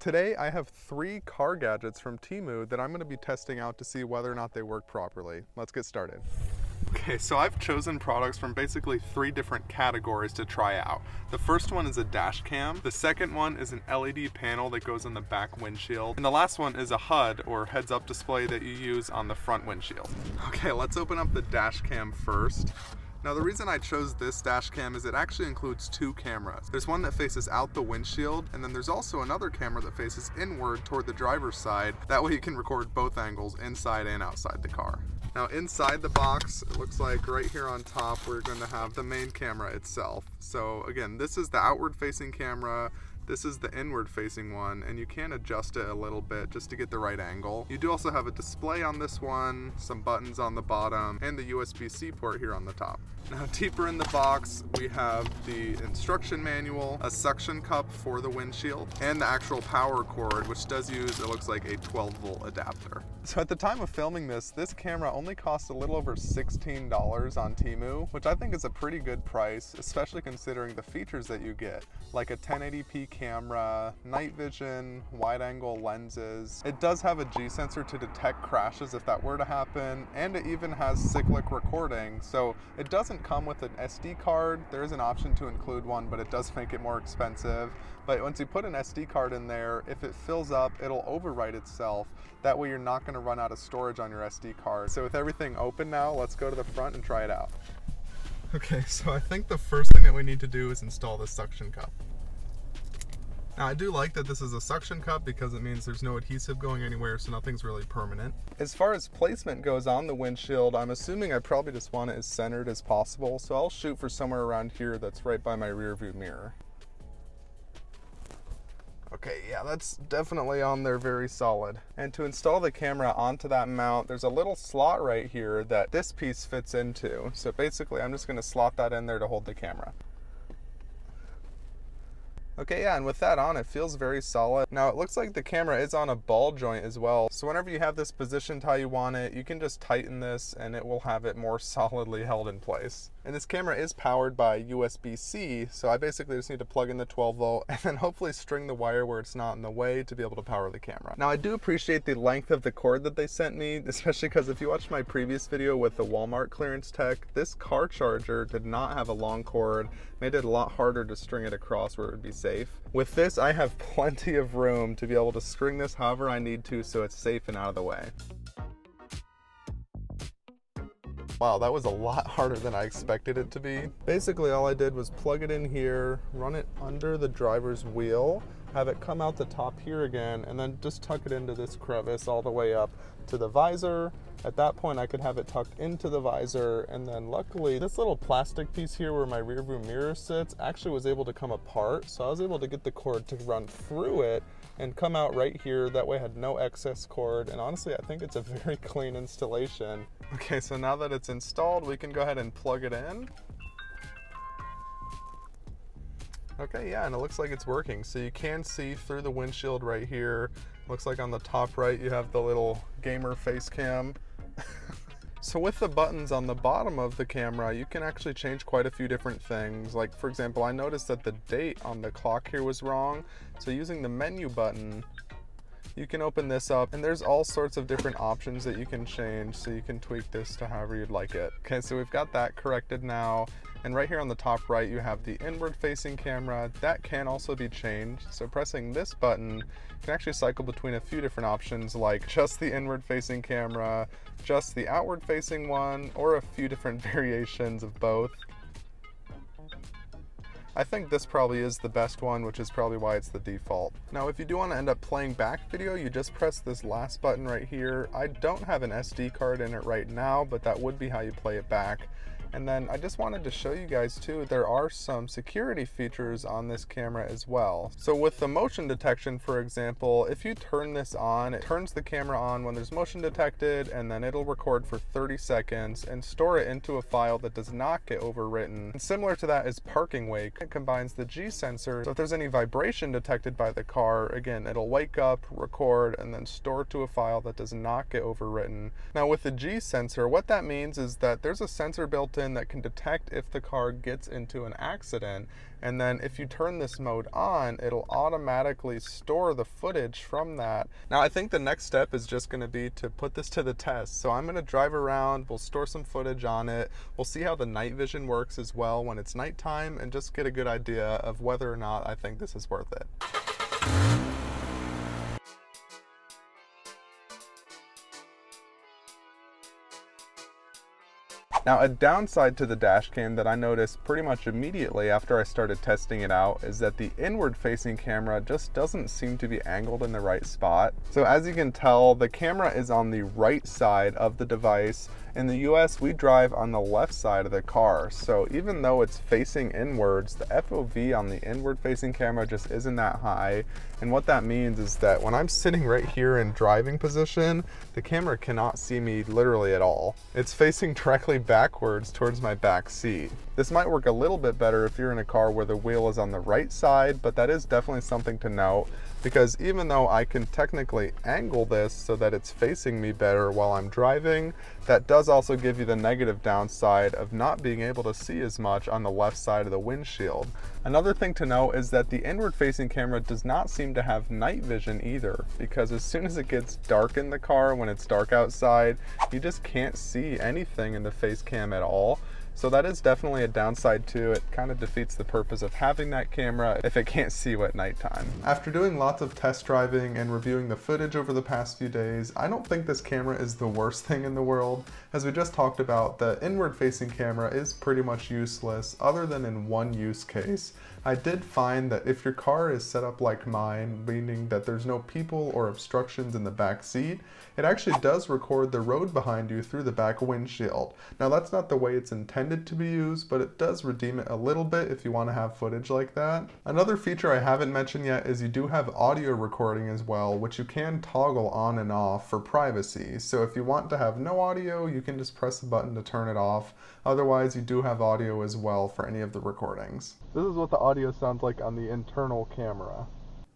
Today I have 3 car gadgets from Temu that I'm going to be testing out to see whether or not they work properly. Let's get started. Okay, so I've chosen products from basically 3 different categories to try out. The first one is a dash cam, the second one is an LED panel that goes on the back windshield, and the last one is a HUD or heads-up display that you use on the front windshield. Okay, let's open up the dash cam first. Now the reason I chose this dash cam is it actually includes 2 cameras. There's one that faces out the windshield, and then there's also another camera that faces inward toward the driver's side. That way you can record both angles inside and outside the car. Now inside the box, it looks like right here on top we're going to have the main camera itself. So again, this is the outward facing camera. This is the inward facing one, and you can adjust it a little bit just to get the right angle. You do also have a display on this one, some buttons on the bottom, and the USB-C port here on the top. Now deeper in the box, we have the instruction manual, a suction cup for the windshield, and the actual power cord, which does use, it looks like, a 12-volt adapter. So at the time of filming this camera only cost a little over $16 on Temu, which I think is a pretty good price, especially considering the features that you get, like a 1080p camera, night vision, wide-angle lenses. It does have a G sensor to detect crashes if that were to happen, and it even has cyclic recording, so it doesn't come with an SD card. There is an option to include one, but it does make it more expensive. But once you put an SD card in there, if it fills up, it'll overwrite itself. That way you're not going to run out of storage on your SD card. So with everything open now, let's go to the front and try it out. Okay, so I think the first thing that we need to do is install the suction cup. Now I do like that this is a suction cup because it means there's no adhesive going anywhere, so nothing's really permanent. As far as placement goes on the windshield, I'm assuming I probably just want it as centered as possible, so I'll shoot for somewhere around here that's right by my rear view mirror. Okay, yeah, that's definitely on there very solid. And to install the camera onto that mount, there's a little slot right here that this piece fits into. So basically I'm just going to slot that in there to hold the camera. Okay, yeah, and with that on, it feels very solid. Now it looks like the camera is on a ball joint as well, so whenever you have this positioned how you want it, you can just tighten this and it will have it more solidly held in place. And this camera is powered by USB-C, so I basically just need to plug in the 12 volt and then hopefully string the wire where it's not in the way to be able to power the camera. Now I do appreciate the length of the cord that they sent me, especially because if you watched my previous video with the Walmart clearance tech, this car charger did not have a long cord, made it a lot harder to string it across where it would be safe. With this, I have plenty of room to be able to string this however I need to so it's safe and out of the way. Wow, that was a lot harder than I expected it to be. Basically, all I did was plug it in here, run it under the driver's wheel, have it come out the top here again, and then just tuck it into this crevice all the way up to the visor. At that point, I could have it tucked into the visor, and then luckily, this little plastic piece here where my rear view mirror sits actually was able to come apart, so I was able to get the cord to run through it and come out right here. That way I had no excess cord, and honestly, I think it's a very clean installation. Okay, so now that it's installed, we can go ahead and plug it in. Okay, yeah, and it looks like it's working. So you can see through the windshield right here. Looks like on the top right, you have the little gamer face cam. So with the buttons on the bottom of the camera, you can actually change quite a few different things. Like for example, I noticed that the date on the clock here was wrong. So using the menu button, you can open this up and there's all sorts of different options that you can change, so you can tweak this to however you'd like it. Okay, so we've got that corrected now. And right here on the top right, you have the inward facing camera. That can also be changed. So pressing this button, you can actually cycle between a few different options, like just the inward facing camera, just the outward facing one, or a few different variations of both. I think this probably is the best one, which is probably why it's the default. Now, if you do want to end up playing back video, you just press this last button right here. I don't have an SD card in it right now, but that would be how you play it back. And then I just wanted to show you guys too, there are some security features on this camera as well. So with the motion detection, for example, if you turn this on, it turns the camera on when there's motion detected, and then it'll record for 30 seconds and store it into a file that does not get overwritten. And similar to that is parking wake. It combines the G sensor, so if there's any vibration detected by the car, again, it'll wake up, record, and then store to a file that does not get overwritten. Now with the G sensor, what that means is that there's a sensor built in function that can detect if the car gets into an accident, and then if you turn this mode on, it'll automatically store the footage from that. Now I think the next step is just going to be to put this to the test. So I'm going to drive around, we'll store some footage on it, we'll see how the night vision works as well when it's nighttime, and just get a good idea of whether or not I think this is worth it. Now, a downside to the dash cam that I noticed pretty much immediately after I started testing it out is that the inward facing camera just doesn't seem to be angled in the right spot. So as you can tell, the camera is on the right side of the device. In the US, we drive on the left side of the car. So even though it's facing inwards, the FOV on the inward facing camera just isn't that high. And what that means is that when I'm sitting right here in driving position, the camera cannot see me literally at all. It's facing directly backwards towards my back seat. This might work a little bit better if you're in a car where the wheel is on the right side, but that is definitely something to note, because even though I can technically angle this so that it's facing me better while I'm driving, that does also give you the negative downside of not being able to see as much on the left side of the windshield. Another thing to note is that the inward facing camera does not seem to have night vision either, because as soon as it gets dark in the car, when it's dark outside, you just can't see anything in the face cam at all. So that is definitely a downside too. It kind of defeats the purpose of having that camera if it can't see you at nighttime. After doing lots of test driving and reviewing the footage over the past few days, I don't think this camera is the worst thing in the world. As we just talked about, the inward facing camera is pretty much useless other than in one use case. I did find that if your car is set up like mine, meaning that there's no people or obstructions in the back seat, it actually does record the road behind you through the back windshield. Now that's not the way it's intended to be used, but it does redeem it a little bit if you want to have footage like that. Another feature I haven't mentioned yet is you do have audio recording as well, which you can toggle on and off for privacy. So if you want to have no audio, you can just press a button to turn it off. Otherwise, you do have audio as well for any of the recordings. This is what the audio sounds like on the internal camera.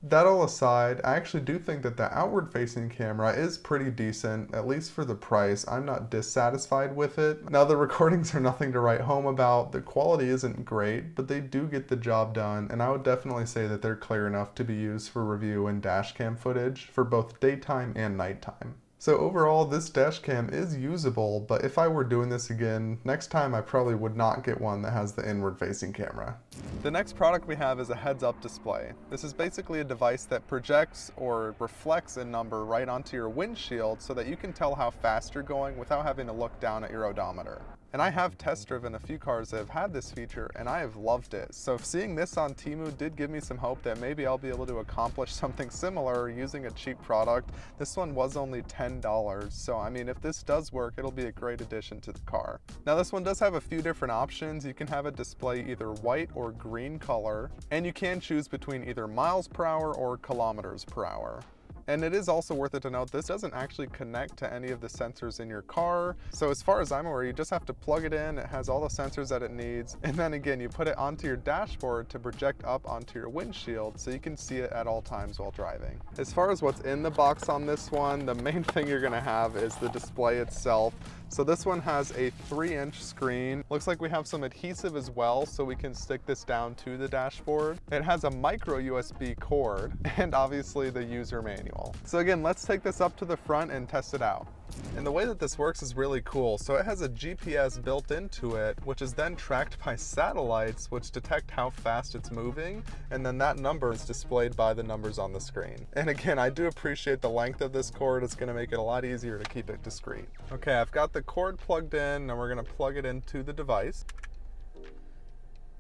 That all aside, I actually do think that the outward facing camera is pretty decent, at least for the price. I'm not dissatisfied with it. Now the recordings are nothing to write home about, the quality isn't great, but they do get the job done, and I would definitely say that they're clear enough to be used for review and dash cam footage for both daytime and nighttime. So overall, this dash cam is usable, but if I were doing this again, next time I probably would not get one that has the inward facing camera. The next product we have is a heads-up display. This is basically a device that projects or reflects a number right onto your windshield so that you can tell how fast you're going without having to look down at your odometer. And I have test driven a few cars that have had this feature, and I have loved it. So seeing this on Temu did give me some hope that maybe I'll be able to accomplish something similar using a cheap product. This one was only $10, so I mean, if this does work, it'll be a great addition to the car. Now this one does have a few different options. You can have it display either white or green color, and you can choose between either miles per hour or kilometers per hour. And it is also worth it to note, this doesn't actually connect to any of the sensors in your car. So as far as I'm aware, you just have to plug it in. It has all the sensors that it needs. And then again, you put it onto your dashboard to project up onto your windshield so you can see it at all times while driving. As far as what's in the box on this one, the main thing you're gonna have is the display itself. So this one has a 3-inch screen. Looks like we have some adhesive as well, so we can stick this down to the dashboard. It has a micro USB cord and obviously the user manual. So again, let's take this up to the front and test it out. And the way that this works is really cool. So it has a GPS built into it, which is then tracked by satellites, which detect how fast it's moving. And then that number is displayed by the numbers on the screen. And again, I do appreciate the length of this cord. It's gonna make it a lot easier to keep it discreet. Okay, I've got the cord plugged in, and we're gonna plug it into the device.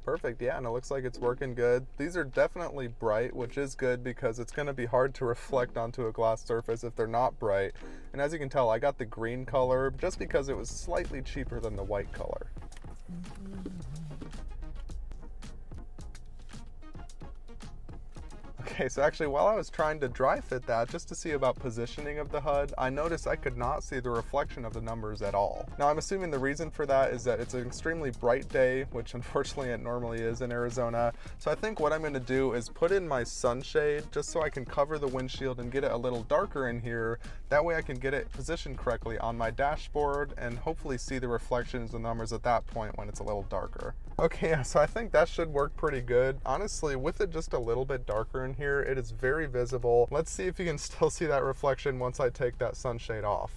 Perfect, yeah, and it looks like it's working good. These are definitely bright, which is good because it's gonna be hard to reflect onto a glass surface if they're not bright. And as you can tell, I got the green color just because it was slightly cheaper than the white color. Okay, Okay, so actually while I was trying to dry fit that just to see about positioning of the HUD, I noticed I could not see the reflection of the numbers at all. Now I'm assuming the reason for that is that it's an extremely bright day, which unfortunately it normally is in Arizona. So I think what I'm going to do is put in my sunshade just so I can cover the windshield and get it a little darker in here. That way I can get it positioned correctly on my dashboard and hopefully see the reflections of the numbers at that point when it's a little darker. Okay, yeah, so I think that should work pretty good. Honestly, with it just a little bit darker in here, it is very visible. Let's see if you can still see that reflection once I take that sunshade off.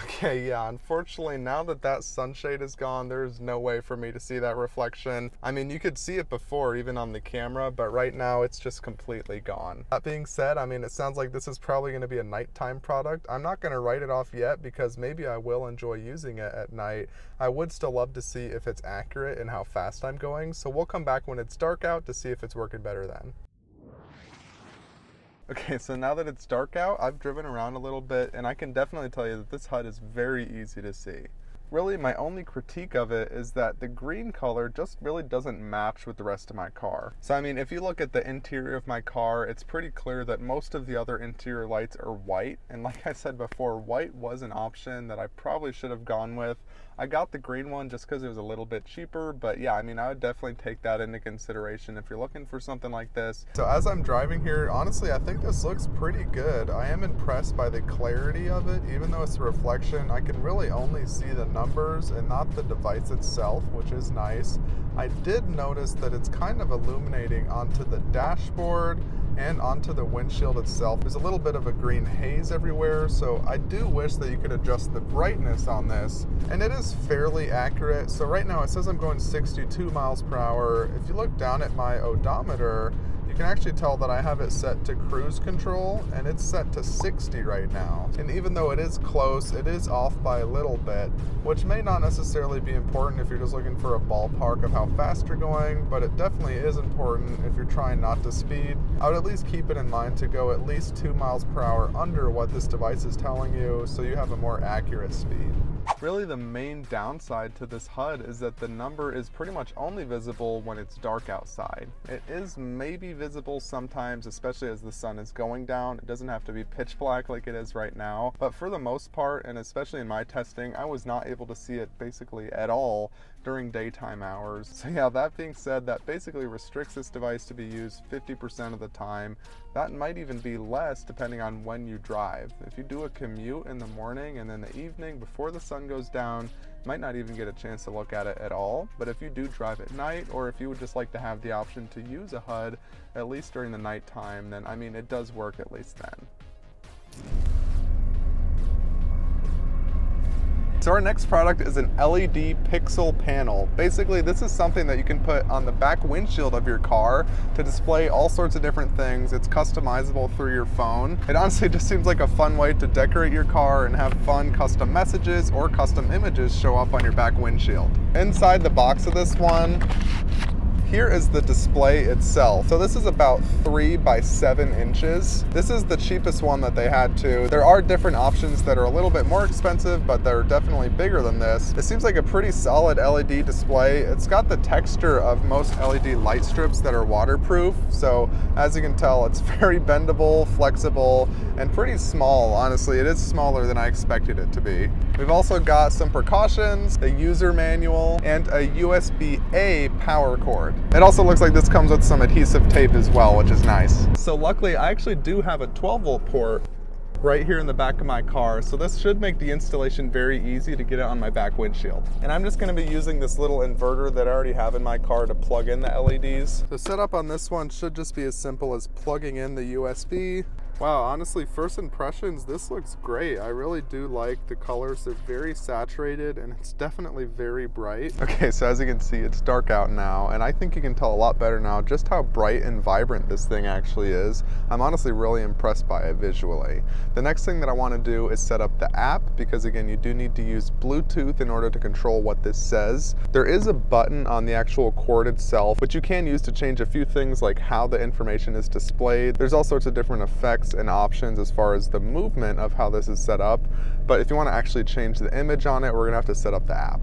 Okay, yeah, unfortunately, now that that sunshade is gone, there's no way for me to see that reflection. I mean, you could see it before, even on the camera, but right now it's just completely gone. That being said, I mean, it sounds like this is probably going to be a nighttime product. I'm not going to write it off yet because maybe I will enjoy using it at night. I would still love to see if it's accurate and how fast I'm going, so we'll come back when it's dark out to see if it's working better then. Okay, so now that it's dark out, I've driven around a little bit and I can definitely tell you that this HUD is very easy to see. Really, my only critique of it is that the green color just really doesn't match with the rest of my car. So I mean, if you look at the interior of my car, it's pretty clear that most of the other interior lights are white. And like I said before, white was an option that I probably should have gone with. I got the green one just because it was a little bit cheaper, but yeah, I mean, I would definitely take that into consideration if you're looking for something like this. So as I'm driving here, honestly, I think this looks pretty good. I am impressed by the clarity of it. Even though it's a reflection, I can really only see the numbers and not the device itself, which is nice. I did notice that it's kind of illuminating onto the dashboard and onto the windshield itself. There's a little bit of a green haze everywhere, so I do wish that you could adjust the brightness on this, and it is fairly accurate. So right now it says I'm going 62 miles per hour. If you look down at my odometer, you can actually tell that I have it set to cruise control and it's set to 60 right now. And even though it is close, it is off by a little bit, which may not necessarily be important if you're just looking for a ballpark of how fast you're going, but it definitely is important if you're trying not to speed. I would at least keep it in mind to go at least 2 miles per hour under what this device is telling you so you have a more accurate speed. Really, the main downside to this HUD is that the number is pretty much only visible when it's dark outside. It is maybe visible sometimes, especially as the sun is going down. It doesn't have to be pitch black like it is right now, but for the most part, and especially in my testing, I was not able to see it basically at all during daytime hours. So yeah, that being said, that basically restricts this device to be used 50% of the time. That might even be less depending on when you drive. If you do a commute in the morning and then the evening before the sun goes down, you might not even get a chance to look at it at all. But if you do drive at night, or if you would just like to have the option to use a HUD at least during the nighttime, then I mean, it does work at least then. So our next product is an LED pixel panel. Basically, this is something that you can put on the back windshield of your car to display all sorts of different things. It's customizable through your phone. It honestly just seems like a fun way to decorate your car and have fun custom messages or custom images show up on your back windshield. Inside the box of this one, here is the display itself. So this is about 3 by 7 inches. This is the cheapest one that they had too. There are different options that are a little bit more expensive, but they're definitely bigger than this. It seems like a pretty solid LED display. It's got the texture of most LED light strips that are waterproof. So as you can tell, it's very bendable, flexible, and pretty small. Honestly, it is smaller than I expected it to be. We've also got some precautions, a user manual, and a USB-A power cord. It also looks like this comes with some adhesive tape as well, which is nice. So luckily, I actually do have a 12-volt port right here in the back of my car, so this should make the installation very easy to get it on my back windshield. And I'm just going to be using this little inverter that I already have in my car to plug in the LEDs. The setup on this one should just be as simple as plugging in the USB. Wow, honestly, first impressions, this looks great. I really do like the colors. They're very saturated and it's definitely very bright. Okay, so as you can see, it's dark out now, and I think you can tell a lot better now just how bright and vibrant this thing actually is. I'm honestly really impressed by it visually. The next thing that I want to do is set up the app, because again, you do need to use Bluetooth in order to control what this says. There is a button on the actual cord itself, which you can use to change a few things like how the information is displayed. There's all sorts of different effects and options as far as the movement of how this is set up, but if you want to actually change the image on it, we're gonna have to set up the app.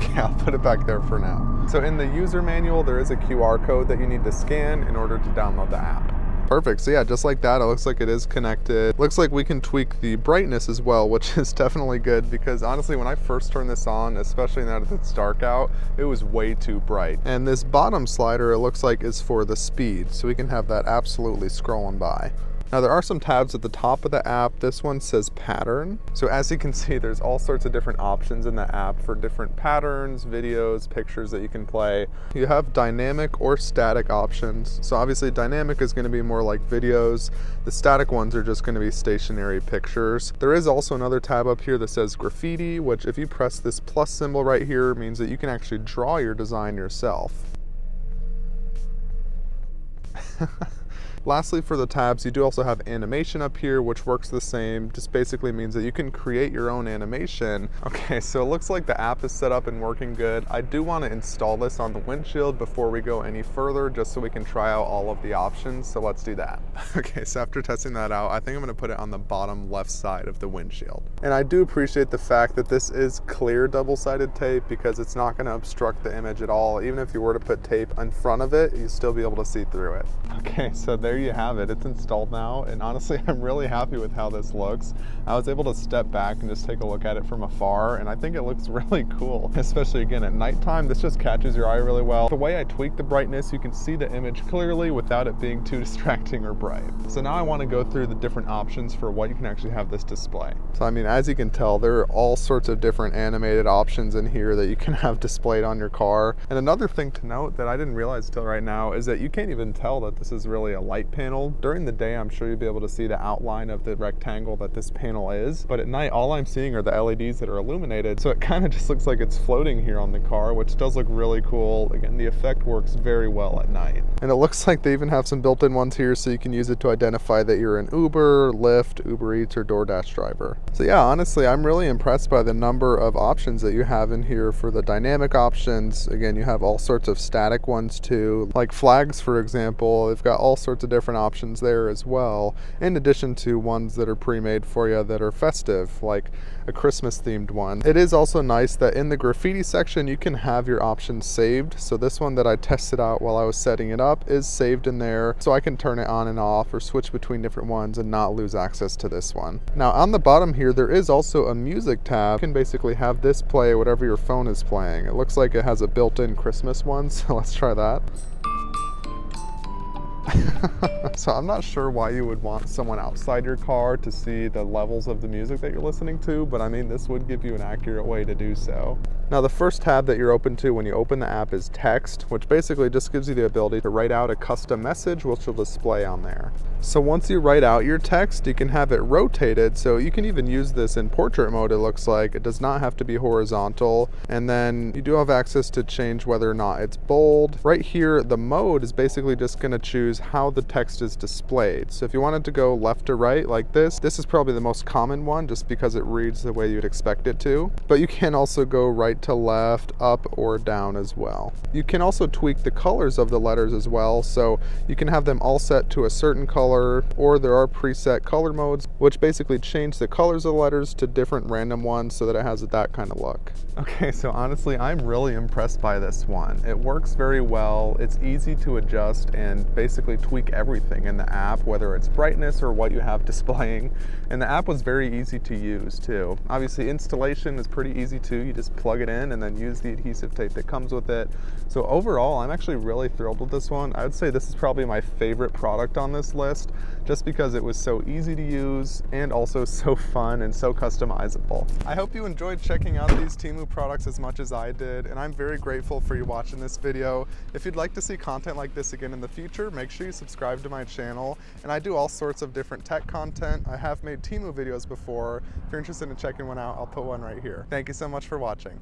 Okay, I'll put it back there for now. So in the user manual, there is a QR code that you need to scan in order to download the app. Perfect. So yeah, just like that, it looks like it is connected. Looks like we can tweak the brightness as well, which is definitely good because honestly, when I first turned this on, especially now that it's dark out, it was way too bright. And this bottom slider, it looks like is for the speed. So we can have that absolutely scrolling by. Now there are some tabs at the top of the app. This one says pattern. So as you can see, there's all sorts of different options in the app for different patterns, videos, pictures that you can play. You have dynamic or static options. So obviously dynamic is going to be more like videos. The static ones are just going to be stationary pictures. There is also another tab up here that says graffiti, which if you press this plus symbol right here means that you can actually draw your design yourself. Lastly, for the tabs, you do also have animation up here, which works the same. Just basically means that you can create your own animation. Okay, so it looks like the app is set up and working good. I do want to install this on the windshield before we go any further, just so we can try out all of the options. So let's do that. Okay, so after testing that out, I think I'm going to put it on the bottom left side of the windshield. And I do appreciate the fact that this is clear double-sided tape because it's not going to obstruct the image at all. Even if you were to put tape in front of it, you'd still be able to see through it. Okay, so there you have it. It's installed now, and honestly, I'm really happy with how this looks. I was able to step back and just take a look at it from afar, and I think it looks really cool, especially again at nighttime. This just catches your eye really well. The way I tweak the brightness, you can see the image clearly without it being too distracting or bright. So now I want to go through the different options for what you can actually have this display. So I mean, as you can tell, there are all sorts of different animated options in here that you can have displayed on your car. And another thing to note that I didn't realize till right now is that you can't even tell that this is really a light panel. During the day, I'm sure you'll be able to see the outline of the rectangle that this panel is, but at night, all I'm seeing are the LEDs that are illuminated, so it kind of just looks like it's floating here on the car, which does look really cool. Again, the effect works very well at night. And it looks like they even have some built-in ones here, so you can use it to identify that you're an Uber, Lyft, Uber Eats, or DoorDash driver. So yeah, honestly, I'm really impressed by the number of options that you have in here for the dynamic options. Again, you have all sorts of static ones too, like flags, for example. They've got all sorts of different options there as well, in addition to ones that are pre-made for you that are festive, like a Christmas themed one. It is also nice that in the graffiti section you can have your options saved. So this one that I tested out while I was setting it up is saved in there, so I can turn it on and off or switch between different ones and not lose access to this one. Now on the bottom here there is also a music tab. You can basically have this play whatever your phone is playing. It looks like it has a built-in Christmas one, so let's try that. So I'm not sure why you would want someone outside your car to see the levels of the music that you're listening to, but I mean, this would give you an accurate way to do so. Now the first tab that you're open to when you open the app is text, which basically just gives you the ability to write out a custom message which will display on there. So once you write out your text, you can have it rotated, so you can even use this in portrait mode. It looks like it does not have to be horizontal, and then you do have access to change whether or not it's bold. Right here, the mode is basically just going to choose how the text is displayed. So if you wanted to go left to right like this is probably the most common one just because it reads the way you'd expect it to, but you can also go right to left, up, or down as well. You can also tweak the colors of the letters as well, so you can have them all set to a certain color, or there are preset color modes which basically change the colors of the letters to different random ones so that it has that kind of look. Okay, so honestly, I'm really impressed by this one. It works very well, it's easy to adjust and basically tweak everything in the app, whether it's brightness or what you have displaying. And the app was very easy to use too. Obviously installation is pretty easy too. You just plug it in and then use the adhesive tape that comes with it. So overall, I'm actually really thrilled with this one. I would say this is probably my favorite product on this list, just because it was so easy to use and also so fun and so customizable. I hope you enjoyed checking out these Temu products as much as I did, and I'm very grateful for you watching this video. If you'd like to see content like this again in the future, make sure you subscribe to my channel, and I do all sorts of different tech content. I have made Temu videos before. If you're interested in checking one out, I'll put one right here. Thank you so much for watching.